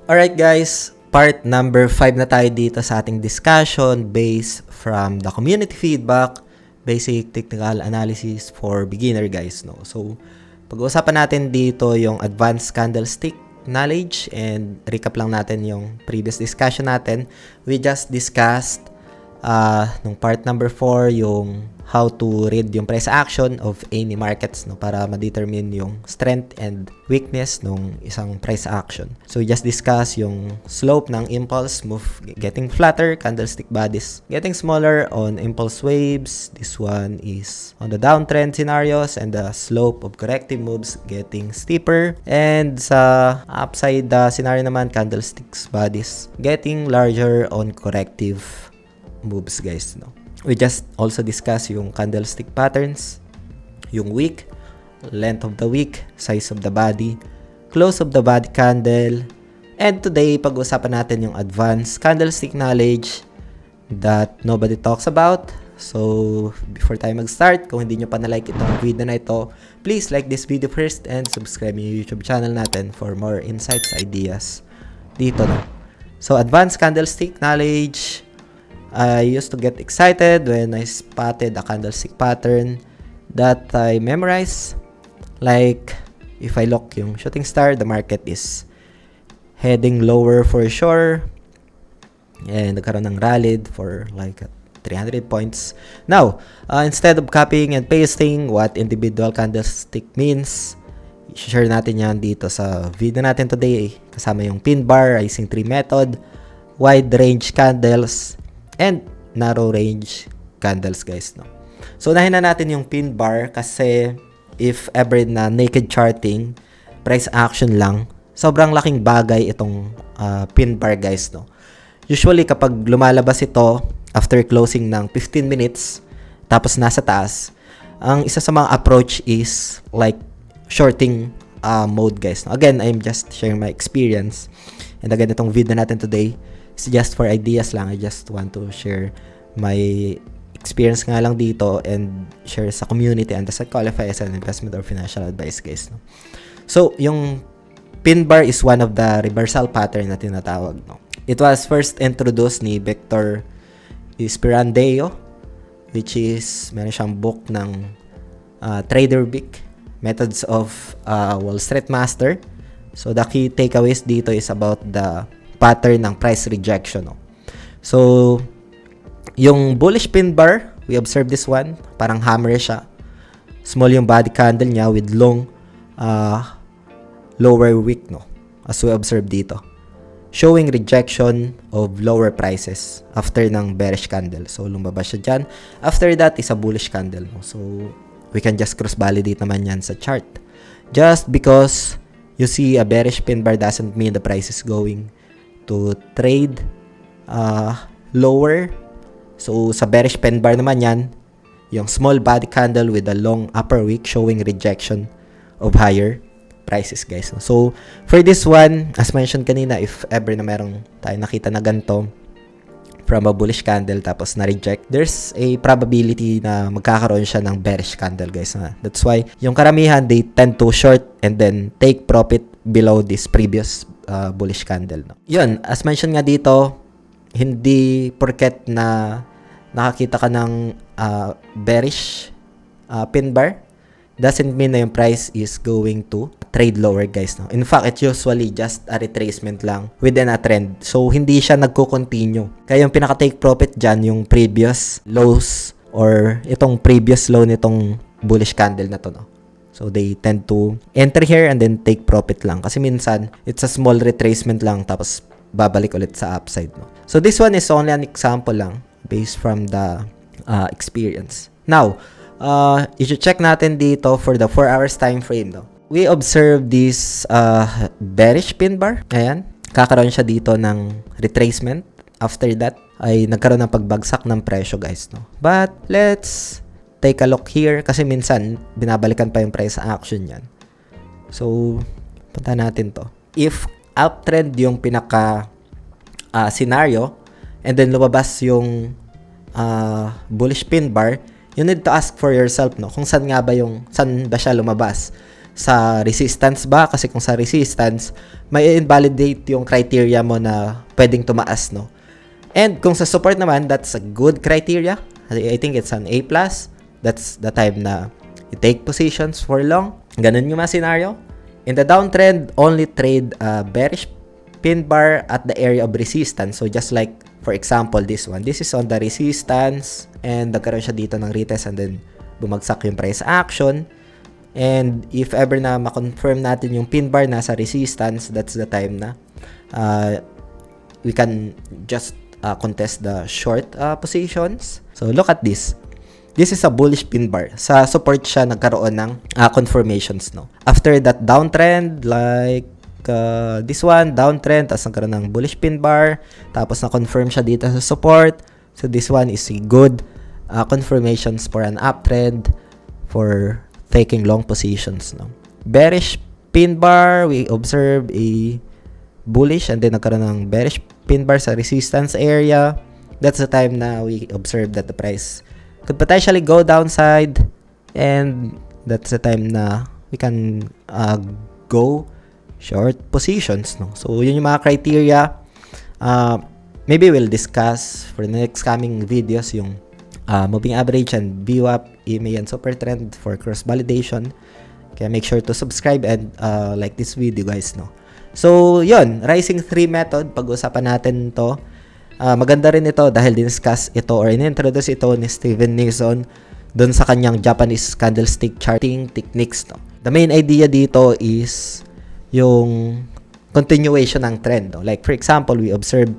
Alright guys, part number 5 na tayo dito sa ating discussion based from the community feedback, basic technical analysis for beginner guys. No? So, pag-uusapan natin dito yung advanced candlestick knowledge and recap lang natin yung previous discussion natin. We just discussed nung part number 4 yung how to read yung price action of any markets no para ma-determine yung strength and weakness nung isang price action. So we just discuss yung slope ng impulse move getting flatter, candlestick bodies getting smaller on impulse waves. This one is on the downtrend scenarios and the slope of corrective moves getting steeper, and sa upside scenario naman candlesticks bodies getting larger on corrective moves guys no. We just also discuss yung candlestick patterns, yung wick, length of the wick, size of the body, close of the body candle, and today pag-usapan natin yung advanced candlestick knowledge that nobody talks about. So, before tayo mag-start, kung hindi nyo pa na-like itong video na ito, please like this video first and subscribe yung YouTube channel natin for more insights, ideas dito no. So, advanced candlestick knowledge, I used to get excited when I spotted a candlestick pattern that I memorized. Like, if I look yung shooting star, the market is heading lower for sure. And nagkaroon ng rallied for like 300 points. Now, instead of copying and pasting what individual candlestick means, share natin yan dito sa video natin today. Kasama yung pin bar, rising tree method, wide range candles, and narrow range candles guys no. So unahin na natin yung pin bar kasi if ever na naked charting, price action lang, sobrang laking bagay itong pin bar guys no. Usually kapag lumalabas ito after closing ng 15 minutes tapos nasa taas, ang isa sa mga approach is like shorting mode guys no. Again, I'm just sharing my experience, and again itong video natin today it's just for ideas lang. I just want to share my experience nga lang dito and share sa community and does not qualify as an investment or financial advice guys no. So yung pin bar is one of the reversal pattern na tinatawag no. It was first introduced ni Victor Spirandeo, which is meron siyang book ng Trader Vic, Methods of Wall Street Master. So the key takeaways dito is about the pattern ng price rejection no. So yung bullish pin bar, we observe this one, parang hammer siya. Small yung body candle niya with long lower wick no, as we observe dito, showing rejection of lower prices after ng bearish candle. So lumabas siya dyan. After that is a bullish candle no. So we can just cross validate naman yan sa chart. Just because you see a bearish pin bar doesn't mean the price is going to trade lower. So sa bearish pen bar naman yan, yung small body candle with a long upper wick showing rejection of higher prices guys. So for this one, as mentioned kanina, if ever na merong tayo nakita na ganito from a bullish candle tapos na-reject, there's a probability na magkakaroon siya ng bearish candle guys. That's why yung karamihan, they tend to short and then take profit below this previous bullish candle no. Yun, as mentioned nga dito, hindi porket na nakakita ka ng bearish pin bar doesn't mean na yung price is going to trade lower guys no. In fact, it's usually just a retracement lang within a trend. So hindi siya nagko-continue. Kaya yung pinaka-take profit dyan yung previous lows or itong previous low nitong bullish candle na to no. So they tend to enter here and then take profit lang. Kasi minsan, it's a small retracement lang tapos babalik ulit sa upside. No? So this one is only an example lang based from the experience. Now, i-check natin dito for the 4 hours time frame. No? We observe this bearish pin bar. Ayan. Kakaroon siya dito ng retracement. After that, ay nagkaroon ng pagbagsak ng presyo guys. No? But let's take a look here kasi minsan binabalikan pa yung price action yan. So, punta natin to. If uptrend yung pinaka scenario and then lumabas yung bullish pin bar, you need to ask for yourself no kung saan ba siya lumabas. sa resistance ba? Kasi kung sa resistance, may invalidate yung criteria mo na pwedeng tumaas, no? And kung sa support naman, that's a good criteria. I think it's an A+. That's the time na you take positions for long. Ganun yung mga scenario. In the downtrend, only trade a bearish pin bar at the area of resistance. So just like, for example, this one. This is on the resistance and nagkaroon siya dito ng retest and then bumagsak yung price action. And if ever na ma-confirm natin yung pin bar nasa resistance, that's the time na we can just contest the short positions. So look at this. This is a bullish pin bar. Sa support siya nagkaroon ng confirmations, no. After that downtrend, like this one, downtrend, tapos nagkaroon ng bullish pin bar, tapos na-confirm siya dito sa support. So this one is a good confirmations for an uptrend for taking long positions, no. Bearish pin bar, we observe a bullish and then nagkaroon ng bearish pin bar sa resistance area. That's the time na we observe that the price could potentially go downside, and that's the time na we can go short positions, no. So yun yung mga criteria. Maybe we'll discuss for the next coming videos yung moving average and VWAP, EMA, and super trend for cross validation. Kaya make sure to subscribe and like this video, guys, no. So yun, rising 3 method, pag-usapan natin to. Maganda rin ito dahil diniscuss ito or in-introduce ito ni Steven Nixon doon sa kanyang Japanese candlestick charting techniques, no. The main idea dito is yung continuation ng trend, no? Like for example, we observe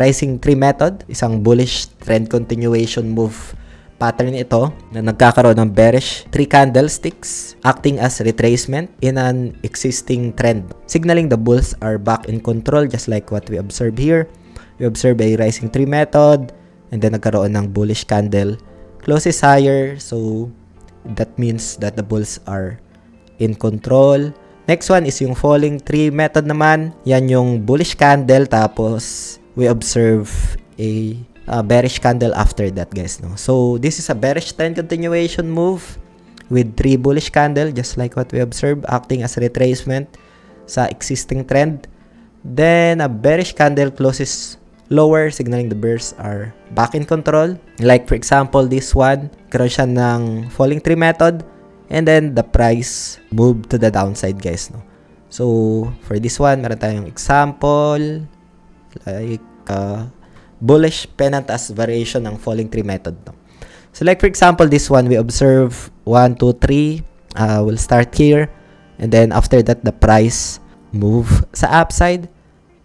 rising 3 method, isang bullish trend continuation move pattern ito na nagkakaroon ng bearish 3 candlesticks acting as retracement in an existing trend, signaling the bulls are back in control, just like what we observe here. We observe a rising 3 method and then nagkaroon ng bullish candle, closes higher, so that means that the bulls are in control. Next one is yung falling 3 method naman. Yan yung bullish candle, tapos we observe a bearish candle after that, guys, no. So this is a bearish trend continuation move with 3 bullish candle, just like what we observed, acting as retracement sa existing trend. Then a bearish candle closes lower, signaling the bears are back in control. Like for example, this one, karoon siya ng falling 3 method and then the price moved to the downside, guys, no. So for this one, meron tayong example like bullish pennant as variation ng falling 3 method, no. So like for example, this one we observe 1, 2, 3. We'll start here and then after that the price move sa upside,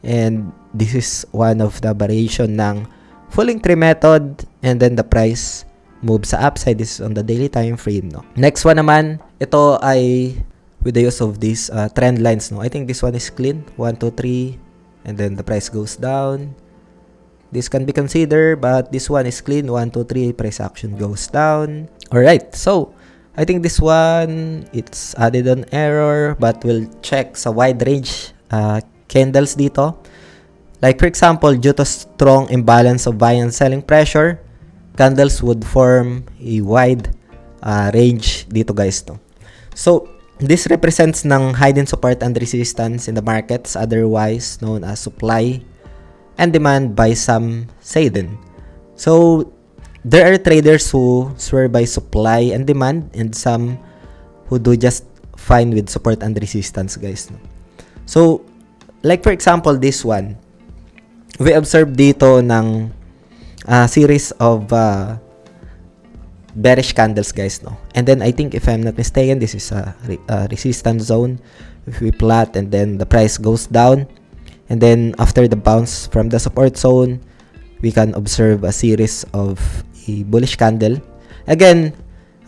and this is one of the variation ng falling 3 method and then the price move sa upside. This is on the daily time frame, no. Next one naman, ito ay with the use of these trend lines, no. I think this one is clean, 1, 2, 3 and then the price goes down. This can be considered, but this one is clean, 1, 2, 3, price action goes down. Alright, so I think this one, it's added an error, but we'll check sa wide range candles dito. Like for example, due to strong imbalance of buying and selling pressure, candles would form a wide range dito, guys, no. So this represents ng hidden support and resistance in the markets, otherwise known as supply and demand by some Satan. So there are traders who swear by supply and demand and some who do just fine with support and resistance, guys, no. So like for example, this one, we observe dito ng series of bearish candles, guys, no. And then I think if I'm not mistaken, this is a resistance zone. If we plot and then the price goes down, and then after the bounce from the support zone, we can observe a series of a bullish candle. Again,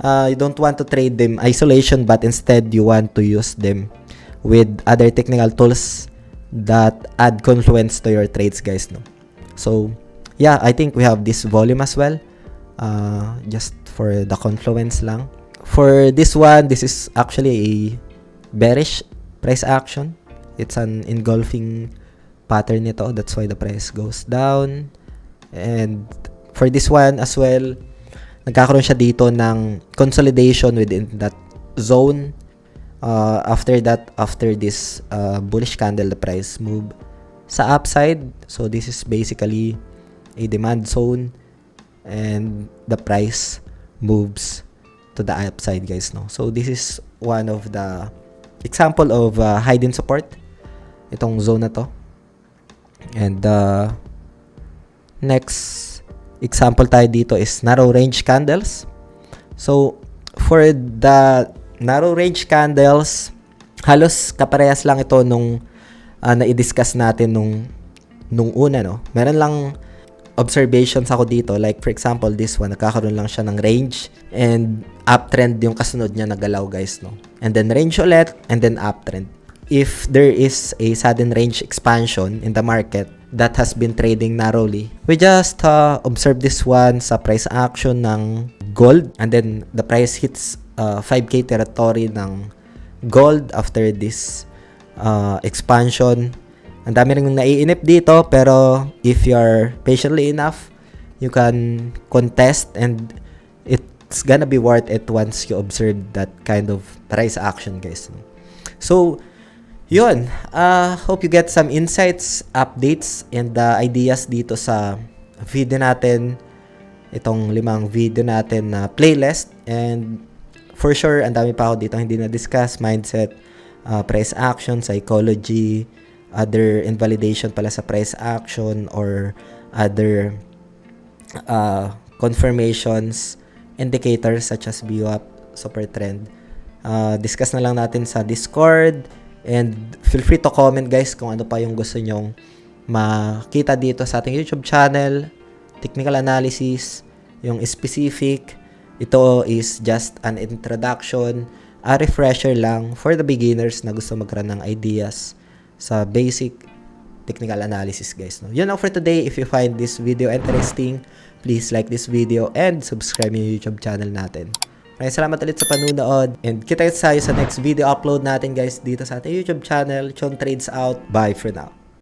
you don't want to trade them isolation, but instead you want to use them with other technical tools that add confluence to your trades, guys, no. So yeah, I think we have this volume as well, just for the confluence lang. For this one, this is actually a bearish price action. It's an engulfing pattern nito, that's why the price goes down. And for this one as well, nagkakaroon siya dito ng consolidation within that zone. After this bullish candle, the price move sa upside. So this is basically a demand zone and the price moves to the upside, guys, no. So this is one of the example of hidden support, itong zone na to. And next example tayo dito is narrow range candles. So for the narrow range candles, halos kaparehas lang ito nung na-discuss natin nung una, no. Meron lang observations ako dito, like for example this one, nagkakaroon lang siya ng range and uptrend yung kasunod niya, nagalaw, guys, no. And then range ulit and then uptrend. If there is a sudden range expansion in the market that has been trading narrowly, we just observe this one sa price action ng gold, and then the price hits 5k territory ng gold after this expansion. Ang dami rin naiinip dito, pero if you're patiently enough, you can contest and it's gonna be worth it once you observe that kind of price action, guys. So yun, hope you get some insights, updates, and ideas dito sa video natin, itong 5 video natin na playlist. And for sure, ang dami pa ako dito hindi na-discuss: mindset, price action, psychology, other invalidation pala sa price action, or other confirmations, indicators such as VWAP, super trend. Discuss na lang natin sa Discord, and feel free to comment, guys, kung ano pa yung gusto nyong makita dito sa ating YouTube channel, technical analysis, yung specific. Ito is just an introduction, a refresher lang for the beginners na gusto mag-run ng ideas sa basic technical analysis, guys, no. Yun lang for today. If you find this video interesting, please like this video and subscribe yung YouTube channel natin. Maraming salamat ulit sa panunood, and kita tayo sa next video upload natin, guys, dito sa ating YouTube channel. Chon Trades out. Bye for now.